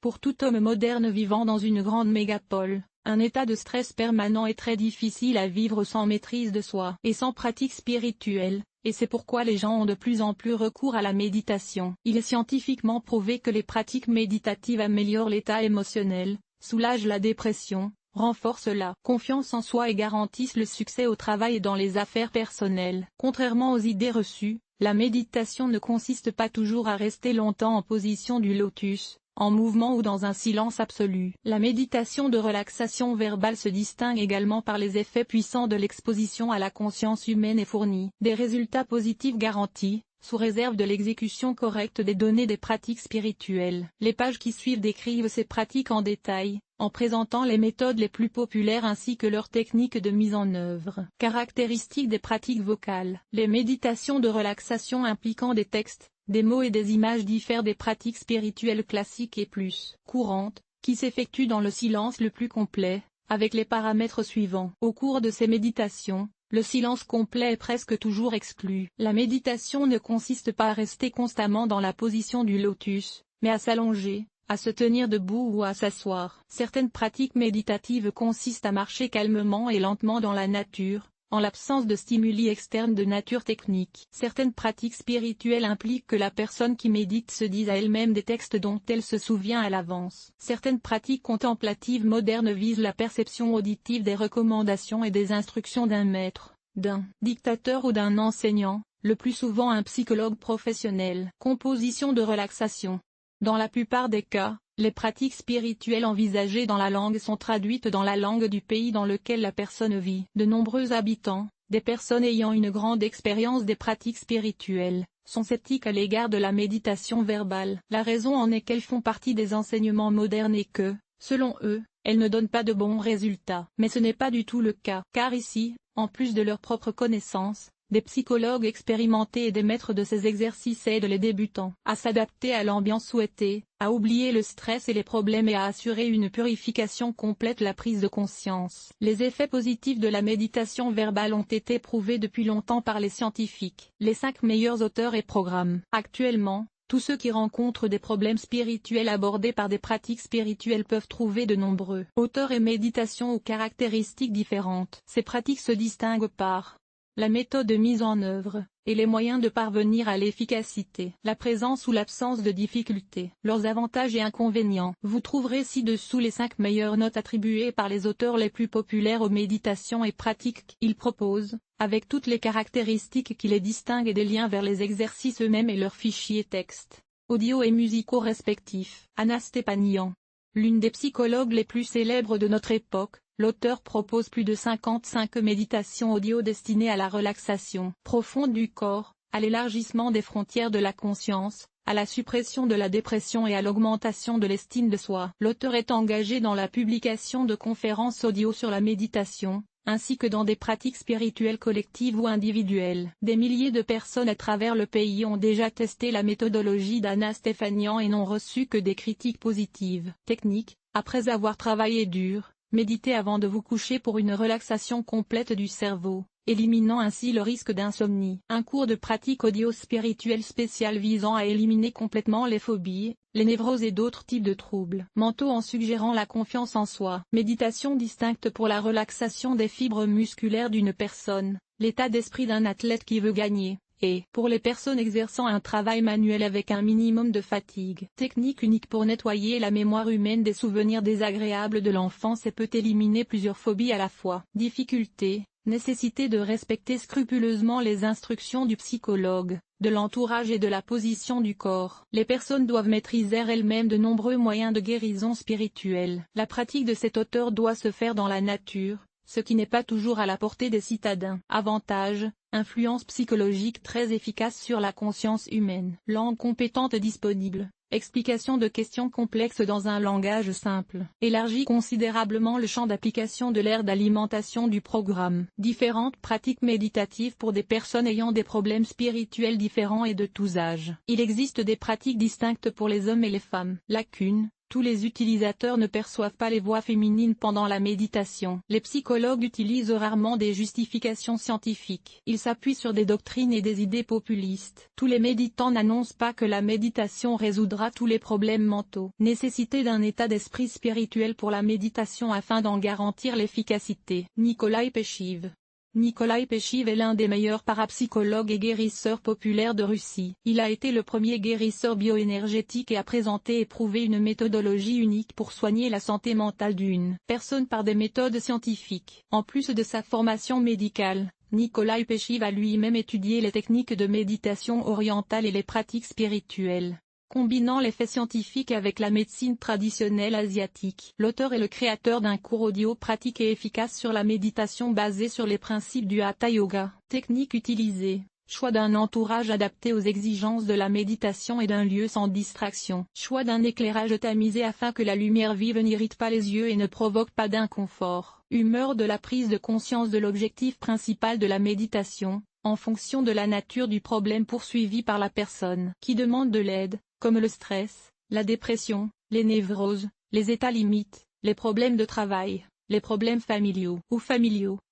Pour tout homme moderne vivant dans une grande mégapole, un état de stress permanent est très difficile à vivre sans maîtrise de soi et sans pratique spirituelle, et c'est pourquoi les gens ont de plus en plus recours à la méditation. Il est scientifiquement prouvé que les pratiques méditatives améliorent l'état émotionnel, soulagent la dépression, renforcent la confiance en soi et garantissent le succès au travail et dans les affaires personnelles. Contrairement aux idées reçues, la méditation ne consiste pas toujours à rester longtemps en position du lotus, en mouvement ou dans un silence absolu. La méditation de relaxation verbale se distingue également par les effets puissants de l'exposition à la conscience humaine et fournit des résultats positifs garantis, sous réserve de l'exécution correcte des données des pratiques spirituelles. Les pages qui suivent décrivent ces pratiques en détail, en présentant les méthodes les plus populaires ainsi que leurs techniques de mise en œuvre. Caractéristiques des pratiques vocales. Les méditations de relaxation impliquant des textes, des mots et des images diffèrent des pratiques spirituelles classiques et plus courantes, qui s'effectuent dans le silence le plus complet, avec les paramètres suivants. Au cours de ces méditations, le silence complet est presque toujours exclu. La méditation ne consiste pas à rester constamment dans la position du lotus, mais à s'allonger, à se tenir debout ou à s'asseoir. Certaines pratiques méditatives consistent à marcher calmement et lentement dans la nature, en l'absence de stimuli externes de nature technique. Certaines pratiques spirituelles impliquent que la personne qui médite se dise à elle-même des textes dont elle se souvient à l'avance. Certaines pratiques contemplatives modernes visent la perception auditive des recommandations et des instructions d'un maître, d'un dictateur ou d'un enseignant, le plus souvent un psychologue professionnel. Composition de relaxation. Dans la plupart des cas, les pratiques spirituelles envisagées dans la langue sont traduites dans la langue du pays dans lequel la personne vit. De nombreux habitants, des personnes ayant une grande expérience des pratiques spirituelles, sont sceptiques à l'égard de la méditation verbale. La raison en est qu'elles font partie des enseignements modernes et que, selon eux, elles ne donnent pas de bons résultats. Mais ce n'est pas du tout le cas, car ici, en plus de leurs propres connaissances, des psychologues expérimentés et des maîtres de ces exercices aident les débutants à s'adapter à l'ambiance souhaitée, à oublier le stress et les problèmes et à assurer une purification complète, la prise de conscience. Les effets positifs de la méditation verbale ont été prouvés depuis longtemps par les scientifiques. Les 5 meilleurs auteurs et programmes. Actuellement, tous ceux qui rencontrent des problèmes spirituels abordés par des pratiques spirituelles peuvent trouver de nombreux auteurs et méditations aux caractéristiques différentes. Ces pratiques se distinguent par la méthode de mise en œuvre, et les moyens de parvenir à l'efficacité, la présence ou l'absence de difficultés, leurs avantages et inconvénients. Vous trouverez ci-dessous les 5 meilleures notes attribuées par les auteurs les plus populaires aux méditations et pratiques qu'ils proposent, avec toutes les caractéristiques qui les distinguent et des liens vers les exercices eux-mêmes et leurs fichiers texte, audio et musicaux respectifs. Anna Stepanian. L'une des psychologues les plus célèbres de notre époque, l'auteur propose plus de 55 méditations audio destinées à la relaxation profonde du corps, à l'élargissement des frontières de la conscience, à la suppression de la dépression et à l'augmentation de l'estime de soi. L'auteur est engagé dans la publication de conférences audio sur la méditation, ainsi que dans des pratiques spirituelles collectives ou individuelles. Des milliers de personnes à travers le pays ont déjà testé la méthodologie d'Anna Stepanian et n'ont reçu que des critiques positives. Technique, après avoir travaillé dur, méditez avant de vous coucher pour une relaxation complète du cerveau, éliminant ainsi le risque d'insomnie. Un cours de pratique audio spirituelle spécial visant à éliminer complètement les phobies, les névroses et d'autres types de troubles mentaux en suggérant la confiance en soi. Méditation distincte pour la relaxation des fibres musculaires d'une personne, l'état d'esprit d'un athlète qui veut gagner, et pour les personnes exerçant un travail manuel avec un minimum de fatigue. Technique unique pour nettoyer la mémoire humaine des souvenirs désagréables de l'enfance et peut éliminer plusieurs phobies à la fois. Difficulté, nécessité de respecter scrupuleusement les instructions du psychologue, de l'entourage et de la position du corps. Les personnes doivent maîtriser elles-mêmes de nombreux moyens de guérison spirituelle. La pratique de cet auteur doit se faire dans la nature, ce qui n'est pas toujours à la portée des citadins. Avantages, influence psychologique très efficace sur la conscience humaine. Langue compétente disponible. Explication de questions complexes dans un langage simple. Élargit considérablement le champ d'application de l'aire d'alimentation du programme. Différentes pratiques méditatives pour des personnes ayant des problèmes spirituels différents et de tous âges. Il existe des pratiques distinctes pour les hommes et les femmes. Lacune. Tous les utilisateurs ne perçoivent pas les voix féminines pendant la méditation. Les psychologues utilisent rarement des justifications scientifiques. Ils s'appuient sur des doctrines et des idées populistes. Tous les méditants n'annoncent pas que la méditation résoudra tous les problèmes mentaux. Nécessité d'un état d'esprit spirituel pour la méditation afin d'en garantir l'efficacité. Nikolai Peshiv. Nikolai Peshiv est l'un des meilleurs parapsychologues et guérisseurs populaires de Russie. Il a été le premier guérisseur bioénergétique et a présenté et prouvé une méthodologie unique pour soigner la santé mentale d'une personne par des méthodes scientifiques. En plus de sa formation médicale, Nikolai Peshiv a lui-même étudié les techniques de méditation orientale et les pratiques spirituelles, combinant les faits scientifiques avec la médecine traditionnelle asiatique. L'auteur est le créateur d'un cours audio pratique et efficace sur la méditation basé sur les principes du Hatha Yoga. Technique utilisée: choix d'un entourage adapté aux exigences de la méditation et d'un lieu sans distraction. Choix d'un éclairage tamisé afin que la lumière vive n'irrite pas les yeux et ne provoque pas d'inconfort. Humeur de la prise de conscience de l'objectif principal de la méditation, en fonction de la nature du problème poursuivi par la personne qui demande de l'aide, comme le stress, la dépression, les névroses, les états limites, les problèmes de travail, les problèmes familiaux,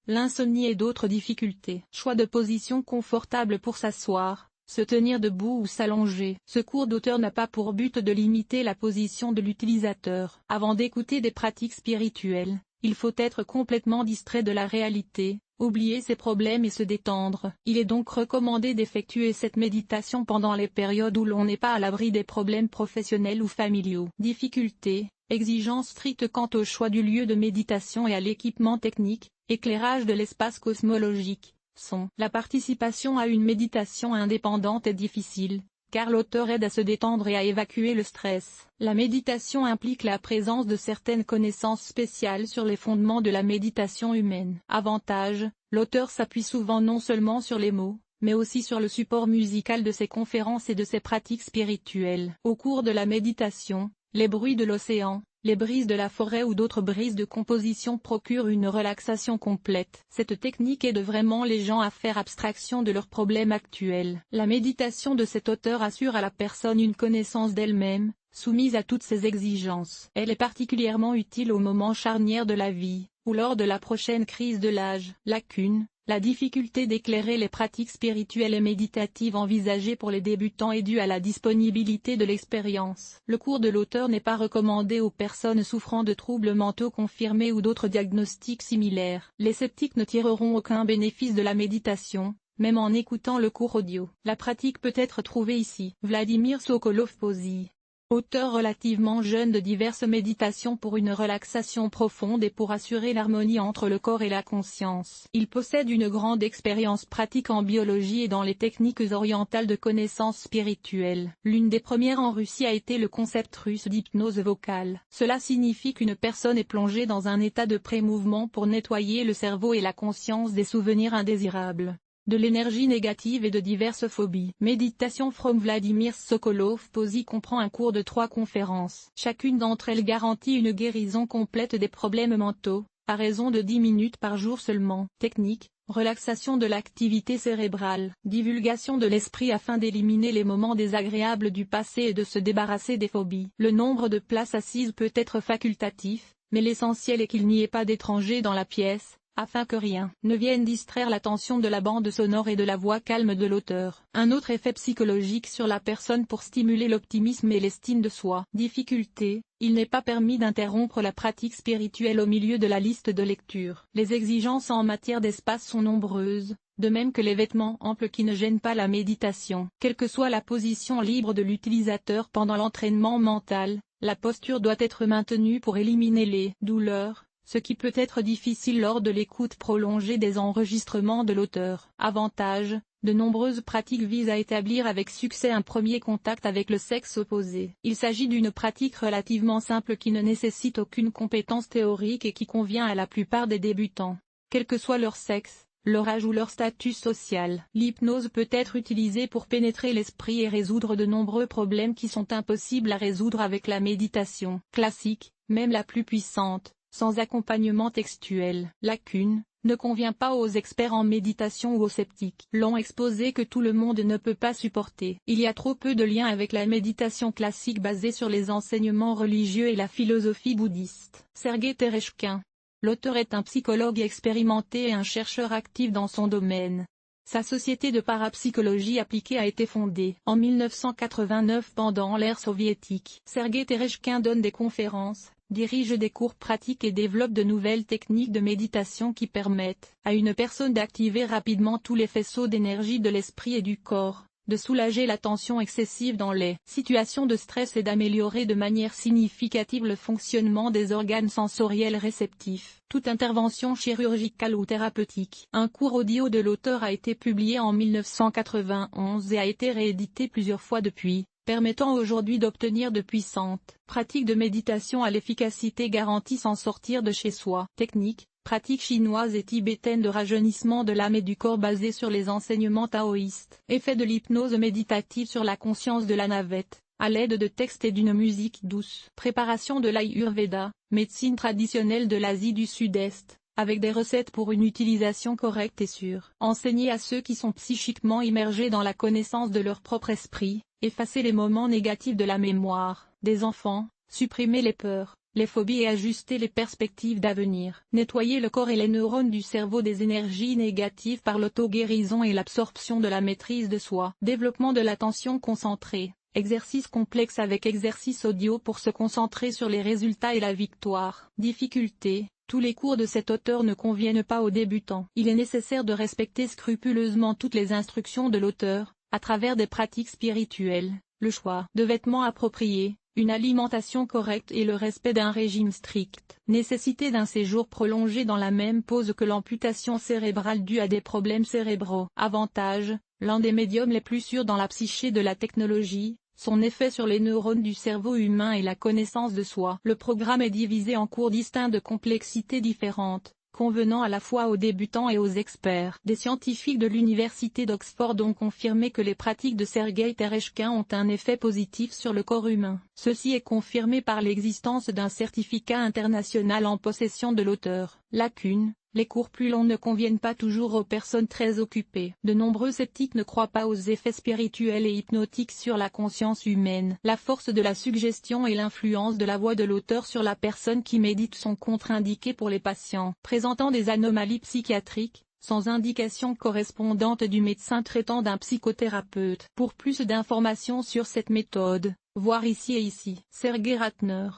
l'insomnie et d'autres difficultés. Choix de position confortable pour s'asseoir, se tenir debout ou s'allonger. Ce cours d'auteur n'a pas pour but de limiter la position de l'utilisateur. Avant d'écouter des pratiques spirituelles, il faut être complètement distrait de la réalité, oublier ses problèmes et se détendre. Il est donc recommandé d'effectuer cette méditation pendant les périodes où l'on n'est pas à l'abri des problèmes professionnels ou familiaux. Difficultés: exigences strictes quant au choix du lieu de méditation et à l'équipement technique, éclairage de l'espace cosmologique, son. La participation à une méditation indépendante est difficile, car l'auteur aide à se détendre et à évacuer le stress. La méditation implique la présence de certaines connaissances spéciales sur les fondements de la méditation humaine. Avantage: l'auteur s'appuie souvent non seulement sur les mots, mais aussi sur le support musical de ses conférences et de ses pratiques spirituelles. Au cours de la méditation, les bruits de l'océan, les brises de la forêt ou d'autres brises de composition procurent une relaxation complète. Cette technique aide vraiment les gens à faire abstraction de leurs problèmes actuels. La méditation de cet auteur assure à la personne une connaissance d'elle-même, soumise à toutes ses exigences. Elle est particulièrement utile au moment charnière de la vie, ou lors de la prochaine crise de l'âge. Lacune: la difficulté d'éclairer les pratiques spirituelles et méditatives envisagées pour les débutants est due à la disponibilité de l'expérience. Le cours de l'auteur n'est pas recommandé aux personnes souffrant de troubles mentaux confirmés ou d'autres diagnostics similaires. Les sceptiques ne tireront aucun bénéfice de la méditation, même en écoutant le cours audio. La pratique peut être trouvée ici. Vladimir Sokolov-Pozy, auteur relativement jeune de diverses méditations pour une relaxation profonde et pour assurer l'harmonie entre le corps et la conscience. Il possède une grande expérience pratique en biologie et dans les techniques orientales de connaissances spirituelles. L'une des premières en Russie a été le concept russe d'hypnose vocale. Cela signifie qu'une personne est plongée dans un état de pré-mouvement pour nettoyer le cerveau et la conscience des souvenirs indésirables, de l'énergie négative et de diverses phobies. Méditation from Vladimir Sokolov-Pozy comprend un cours de 3 conférences. Chacune d'entre elles garantit une guérison complète des problèmes mentaux, à raison de 10 minutes par jour seulement. Technique: relaxation de l'activité cérébrale, divulgation de l'esprit afin d'éliminer les moments désagréables du passé et de se débarrasser des phobies. Le nombre de places assises peut être facultatif, mais l'essentiel est qu'il n'y ait pas d'étrangers dans la pièce, afin que rien ne vienne distraire l'attention de la bande sonore et de la voix calme de l'auteur. Un autre effet psychologique sur la personne pour stimuler l'optimisme et l'estime de soi. Difficulté: il n'est pas permis d'interrompre la pratique spirituelle au milieu de la liste de lecture. Les exigences en matière d'espace sont nombreuses, de même que les vêtements amples qui ne gênent pas la méditation. Quelle que soit la position libre de l'utilisateur pendant l'entraînement mental, la posture doit être maintenue pour éliminer les douleurs, ce qui peut être difficile lors de l'écoute prolongée des enregistrements de l'auteur. Avantage: de nombreuses pratiques visent à établir avec succès un premier contact avec le sexe opposé. Il s'agit d'une pratique relativement simple qui ne nécessite aucune compétence théorique et qui convient à la plupart des débutants, quel que soit leur sexe, leur âge ou leur statut social. L'hypnose peut être utilisée pour pénétrer l'esprit et résoudre de nombreux problèmes qui sont impossibles à résoudre avec la méditation classique, même la plus puissante, sans accompagnement textuel. Lacune: ne convient pas aux experts en méditation ou aux sceptiques. L'ont exposé que tout le monde ne peut pas supporter. Il y a trop peu de liens avec la méditation classique basée sur les enseignements religieux et la philosophie bouddhiste. Sergueï Tereshkin. L'auteur est un psychologue expérimenté et un chercheur actif dans son domaine. Sa société de parapsychologie appliquée a été fondée en 1989 pendant l'ère soviétique. Sergueï Tereshkin donne des conférences, dirige des cours pratiques et développe de nouvelles techniques de méditation qui permettent à une personne d'activer rapidement tous les faisceaux d'énergie de l'esprit et du corps, de soulager la tension excessive dans les situations de stress et d'améliorer de manière significative le fonctionnement des organes sensoriels réceptifs. Toute intervention chirurgicale ou thérapeutique. Un cours audio de l'auteur a été publié en 1991 et a été réédité plusieurs fois depuis, permettant aujourd'hui d'obtenir de puissantes pratiques de méditation à l'efficacité garantie sans sortir de chez soi. Technique, pratique chinoise et tibétaine de rajeunissement de l'âme et du corps basée sur les enseignements taoïstes. Effet de l'hypnose méditative sur la conscience de la navette, à l'aide de textes et d'une musique douce. Préparation de l'Ayurveda, médecine traditionnelle de l'Asie du Sud-Est, avec des recettes pour une utilisation correcte et sûre. Enseigner à ceux qui sont psychiquement immergés dans la connaissance de leur propre esprit, effacer les moments négatifs de la mémoire des enfants, supprimer les peurs, les phobies et ajuster les perspectives d'avenir. Nettoyer le corps et les neurones du cerveau des énergies négatives par l'auto-guérison et l'absorption de la maîtrise de soi. Développement de l'attention concentrée. Exercice complexe avec exercice audio pour se concentrer sur les résultats et la victoire. Difficulté. Tous les cours de cet auteur ne conviennent pas aux débutants. Il est nécessaire de respecter scrupuleusement toutes les instructions de l'auteur, à travers des pratiques spirituelles, le choix de vêtements appropriés, une alimentation correcte et le respect d'un régime strict. Nécessité d'un séjour prolongé dans la même pose que l'amputation cérébrale due à des problèmes cérébraux. Avantage, l'un des médiums les plus sûrs dans la psyché de la technologie, son effet sur les neurones du cerveau humain et la connaissance de soi. Le programme est divisé en cours distincts de complexité différente, convenant à la fois aux débutants et aux experts. Des scientifiques de l'université d'Oxford ont confirmé que les pratiques de Sergueï Tereshkin ont un effet positif sur le corps humain. Ceci est confirmé par l'existence d'un certificat international en possession de l'auteur. Lacune. Les cours plus longs ne conviennent pas toujours aux personnes très occupées. De nombreux sceptiques ne croient pas aux effets spirituels et hypnotiques sur la conscience humaine. La force de la suggestion et l'influence de la voix de l'auteur sur la personne qui médite sont contre-indiquées pour les patients présentant des anomalies psychiatriques, sans indication correspondante du médecin traitant d'un psychothérapeute. Pour plus d'informations sur cette méthode, voir ici et ici. Sergueï Ratner.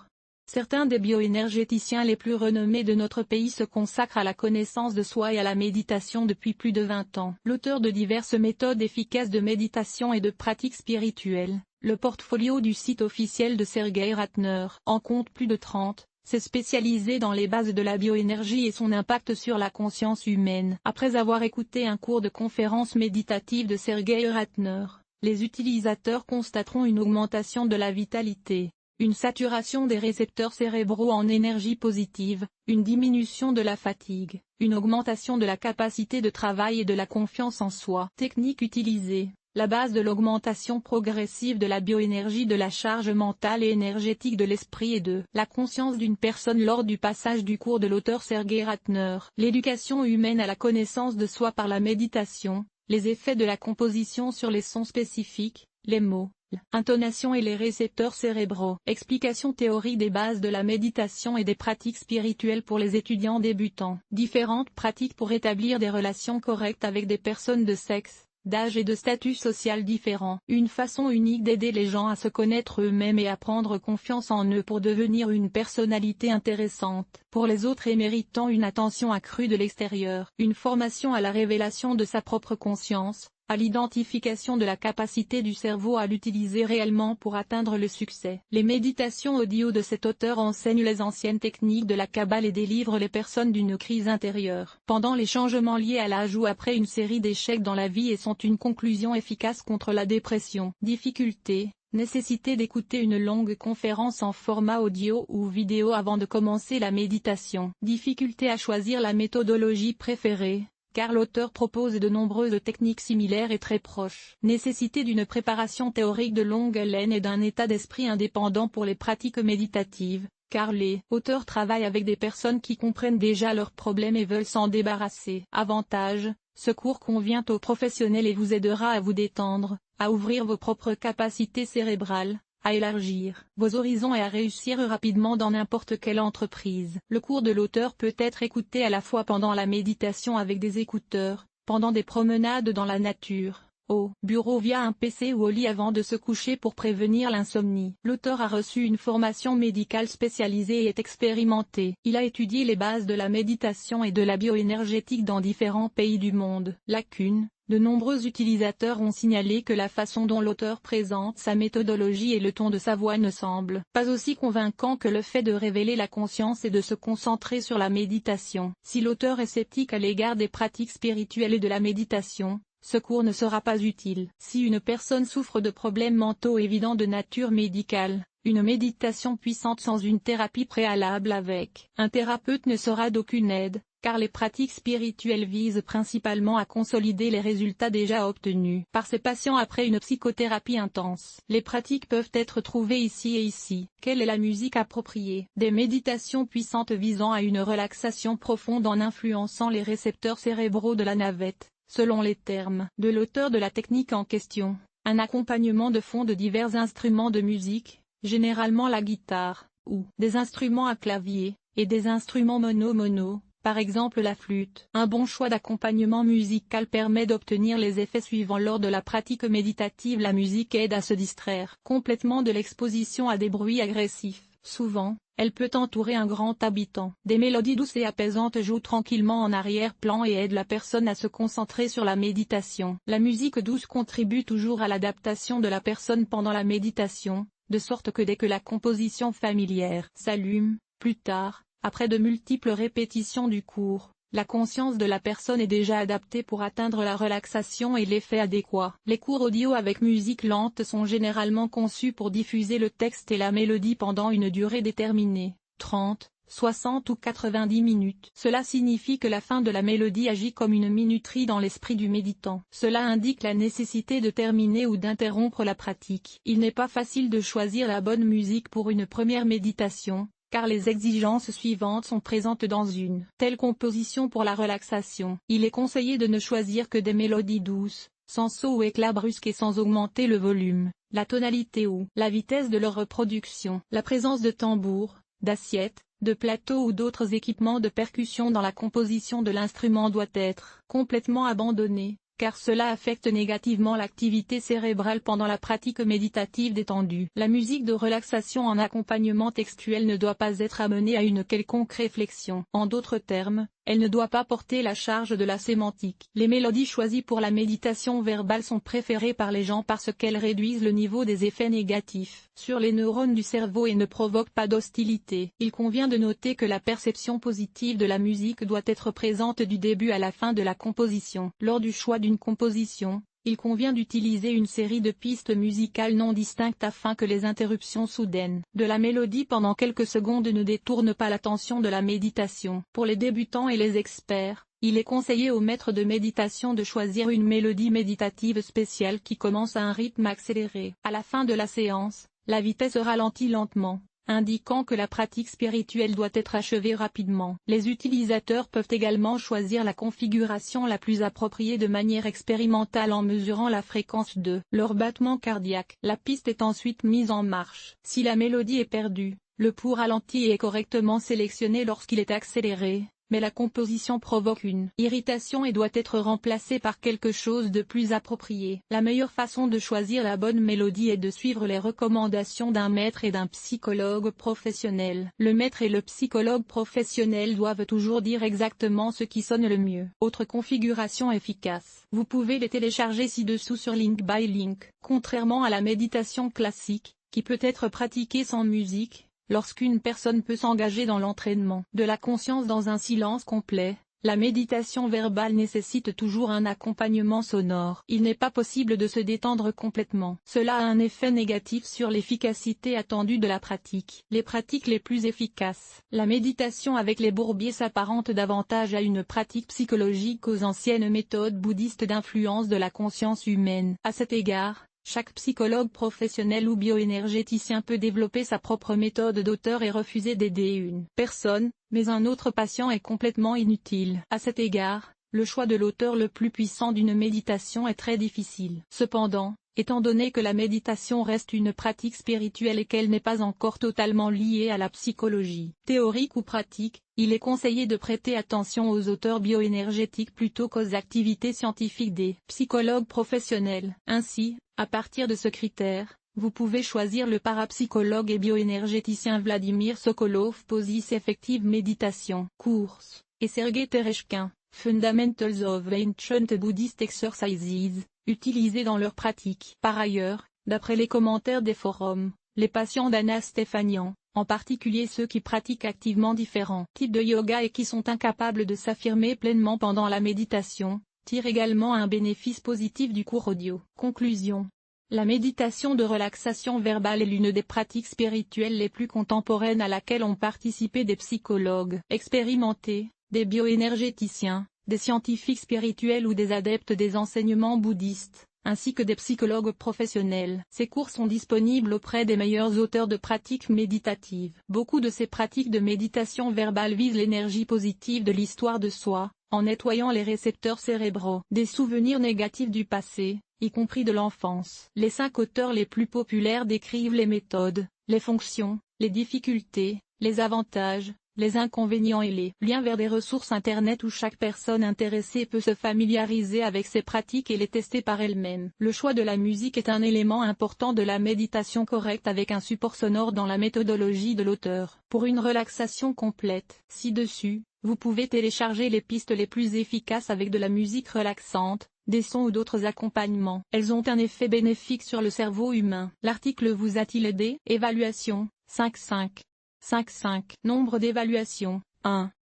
Certains des bioénergéticiens les plus renommés de notre pays se consacrent à la connaissance de soi et à la méditation depuis plus de 20 ans. L'auteur de diverses méthodes efficaces de méditation et de pratiques spirituelles, le portfolio du site officiel de Sergueï Ratner en compte plus de 30, s'est spécialisé dans les bases de la bioénergie et son impact sur la conscience humaine. Après avoir écouté un cours de conférence méditative de Sergueï Ratner, les utilisateurs constateront une augmentation de la vitalité, une saturation des récepteurs cérébraux en énergie positive, une diminution de la fatigue, une augmentation de la capacité de travail et de la confiance en soi. Technique utilisée. La base de l'augmentation progressive de la bioénergie de la charge mentale et énergétique de l'esprit et de la conscience d'une personne lors du passage du cours de l'auteur Sergueï Ratner. L'éducation humaine à la connaissance de soi par la méditation, les effets de la composition sur les sons spécifiques, les mots, l'intonation et les récepteurs cérébraux. Explication théorique des bases de la méditation et des pratiques spirituelles pour les étudiants débutants. Différentes pratiques pour établir des relations correctes avec des personnes de sexe, d'âge et de statut social différents. Une façon unique d'aider les gens à se connaître eux-mêmes et à prendre confiance en eux pour devenir une personnalité intéressante pour les autres et méritant une attention accrue de l'extérieur. Une formation à la révélation de sa propre conscience, à l'identification de la capacité du cerveau à l'utiliser réellement pour atteindre le succès. Les méditations audio de cet auteur enseignent les anciennes techniques de la Kabbale et délivrent les personnes d'une crise intérieure pendant les changements liés à l'âge ou après une série d'échecs dans la vie et sont une conclusion efficace contre la dépression. Difficulté. Nécessité d'écouter une longue conférence en format audio ou vidéo avant de commencer la méditation. Difficulté à choisir la méthodologie préférée, car l'auteur propose de nombreuses techniques similaires et très proches. Nécessité d'une préparation théorique de longue haleine et d'un état d'esprit indépendant pour les pratiques méditatives, car les auteurs travaillent avec des personnes qui comprennent déjà leurs problèmes et veulent s'en débarrasser. Avantage, ce cours convient aux professionnels et vous aidera à vous détendre, à ouvrir vos propres capacités cérébrales, à élargir vos horizons et à réussir rapidement dans n'importe quelle entreprise. Le cours de l'auteur peut être écouté à la fois pendant la méditation avec des écouteurs, pendant des promenades dans la nature, au bureau via un PC ou au lit avant de se coucher pour prévenir l'insomnie. L'auteur a reçu une formation médicale spécialisée et est expérimenté. Il a étudié les bases de la méditation et de la bioénergétique dans différents pays du monde. Lacune. De nombreux utilisateurs ont signalé que la façon dont l'auteur présente sa méthodologie et le ton de sa voix ne semblent pas aussi convaincants que le fait de révéler la conscience et de se concentrer sur la méditation. Si l'auteur est sceptique à l'égard des pratiques spirituelles et de la méditation, ce cours ne sera pas utile. Si une personne souffre de problèmes mentaux évidents de nature médicale, une méditation puissante sans une thérapie préalable avec un thérapeute ne sera d'aucune aide, car les pratiques spirituelles visent principalement à consolider les résultats déjà obtenus par ces patients après une psychothérapie intense. Les pratiques peuvent être trouvées ici et ici. Quelle est la musique appropriée? Des méditations puissantes visant à une relaxation profonde en influençant les récepteurs cérébraux de la navette, selon les termes de l'auteur de la technique en question. Un accompagnement de fond de divers instruments de musique, généralement la guitare, ou des instruments à clavier, et des instruments mono-mono, par exemple la flûte. Un bon choix d'accompagnement musical permet d'obtenir les effets suivants lors de la pratique méditative. La musique aide à se distraire complètement de l'exposition à des bruits agressifs. Souvent, elle peut entourer un grand habitant. Des mélodies douces et apaisantes jouent tranquillement en arrière-plan et aident la personne à se concentrer sur la méditation. La musique douce contribue toujours à l'adaptation de la personne pendant la méditation, de sorte que dès que la composition familière s'allume, plus tard, après de multiples répétitions du cours, la conscience de la personne est déjà adaptée pour atteindre la relaxation et l'effet adéquat. Les cours audio avec musique lente sont généralement conçus pour diffuser le texte et la mélodie pendant une durée déterminée, 30, 60 ou 90 minutes. Cela signifie que la fin de la mélodie agit comme une minuterie dans l'esprit du méditant. Cela indique la nécessité de terminer ou d'interrompre la pratique. Il n'est pas facile de choisir la bonne musique pour une première méditation, car les exigences suivantes sont présentes dans une telle composition pour la relaxation. Il est conseillé de ne choisir que des mélodies douces, sans sauts ou éclats brusques et sans augmenter le volume, la tonalité ou la vitesse de leur reproduction. La présence de tambours, d'assiettes, de plateaux ou d'autres équipements de percussion dans la composition de l'instrument doit être complètement abandonnée, car cela affecte négativement l'activité cérébrale pendant la pratique méditative détendue. La musique de relaxation en accompagnement textuel ne doit pas être amenée à une quelconque réflexion. En d'autres termes, elle ne doit pas porter la charge de la sémantique. Les mélodies choisies pour la méditation verbale sont préférées par les gens parce qu'elles réduisent le niveau des effets négatifs sur les neurones du cerveau et ne provoquent pas d'hostilité. Il convient de noter que la perception positive de la musique doit être présente du début à la fin de la composition. Lors du choix d'une composition, il convient d'utiliser une série de pistes musicales non distinctes afin que les interruptions soudaines de la mélodie pendant quelques secondes ne détournent pas l'attention de la méditation. Pour les débutants et les experts, il est conseillé aux maîtres de méditation de choisir une mélodie méditative spéciale qui commence à un rythme accéléré. À la fin de la séance, la vitesse ralentit lentement, indiquant que la pratique spirituelle doit être achevée rapidement. Les utilisateurs peuvent également choisir la configuration la plus appropriée de manière expérimentale en mesurant la fréquence de leur battement cardiaque. La piste est ensuite mise en marche. Si la mélodie est perdue, le pouls ralenti est correctement sélectionné lorsqu'il est accéléré, mais la composition provoque une irritation et doit être remplacée par quelque chose de plus approprié. La meilleure façon de choisir la bonne mélodie est de suivre les recommandations d'un maître et d'un psychologue professionnel. Le maître et le psychologue professionnel doivent toujours dire exactement ce qui sonne le mieux. Autre configuration efficace. Vous pouvez les télécharger ci-dessous sur Link by Link. Contrairement à la méditation classique, qui peut être pratiquée sans musique, lorsqu'une personne peut s'engager dans l'entraînement de la conscience dans un silence complet, la méditation verbale nécessite toujours un accompagnement sonore. Il n'est pas possible de se détendre complètement. Cela a un effet négatif sur l'efficacité attendue de la pratique. Les pratiques les plus efficaces. La méditation avec les bourbiers s'apparente davantage à une pratique psychologique qu'aux anciennes méthodes bouddhistes d'influence de la conscience humaine. À cet égard, Chaque psychologue professionnel ou bioénergéticien peut développer sa propre méthode d'auteur et refuser d'aider une personne, mais un autre patient est complètement inutile. À cet égard, le choix de l'auteur le plus puissant d'une méditation est très difficile. Cependant, étant donné que la méditation reste une pratique spirituelle et qu'elle n'est pas encore totalement liée à la psychologie théorique ou pratique, il est conseillé de prêter attention aux auteurs bioénergétiques plutôt qu'aux activités scientifiques des psychologues professionnels. Ainsi, à partir de ce critère, vous pouvez choisir le parapsychologue et bioénergéticien Vladimir Sokolov Posis Effective Meditation Course, et Sergei Tereshkin, Fundamentals of Ancient Buddhist Exercises, utilisés dans leur pratique. Par ailleurs, d'après les commentaires des forums, les patients d'Anna Stefanian, en particulier ceux qui pratiquent activement différents types de yoga et qui sont incapables de s'affirmer pleinement pendant la méditation, tirent également un bénéfice positif du cours audio. Conclusion. La méditation de relaxation verbale est l'une des pratiques spirituelles les plus contemporaines à laquelle ont participé des psychologues expérimentés, des bioénergéticiens, des scientifiques spirituels ou des adeptes des enseignements bouddhistes, ainsi que des psychologues professionnels. Ces cours sont disponibles auprès des meilleurs auteurs de pratiques méditatives. Beaucoup de ces pratiques de méditation verbale visent l'énergie positive de l'histoire de soi, en nettoyant les récepteurs cérébraux des souvenirs négatifs du passé, y compris de l'enfance. Les 5 auteurs les plus populaires décrivent les méthodes, les fonctions, les difficultés, les avantages, les inconvénients et les liens vers des ressources Internet où chaque personne intéressée peut se familiariser avec ces pratiques et les tester par elle-même. Le choix de la musique est un élément important de la méditation correcte avec un support sonore dans la méthodologie de l'auteur. Pour une relaxation complète, ci-dessus, vous pouvez télécharger les pistes les plus efficaces avec de la musique relaxante, des sons ou d'autres accompagnements. Elles ont un effet bénéfique sur le cerveau humain. L'article vous a-t-il aidé? Évaluation, 5,5. 5,5. Nombre d'évaluations, 1.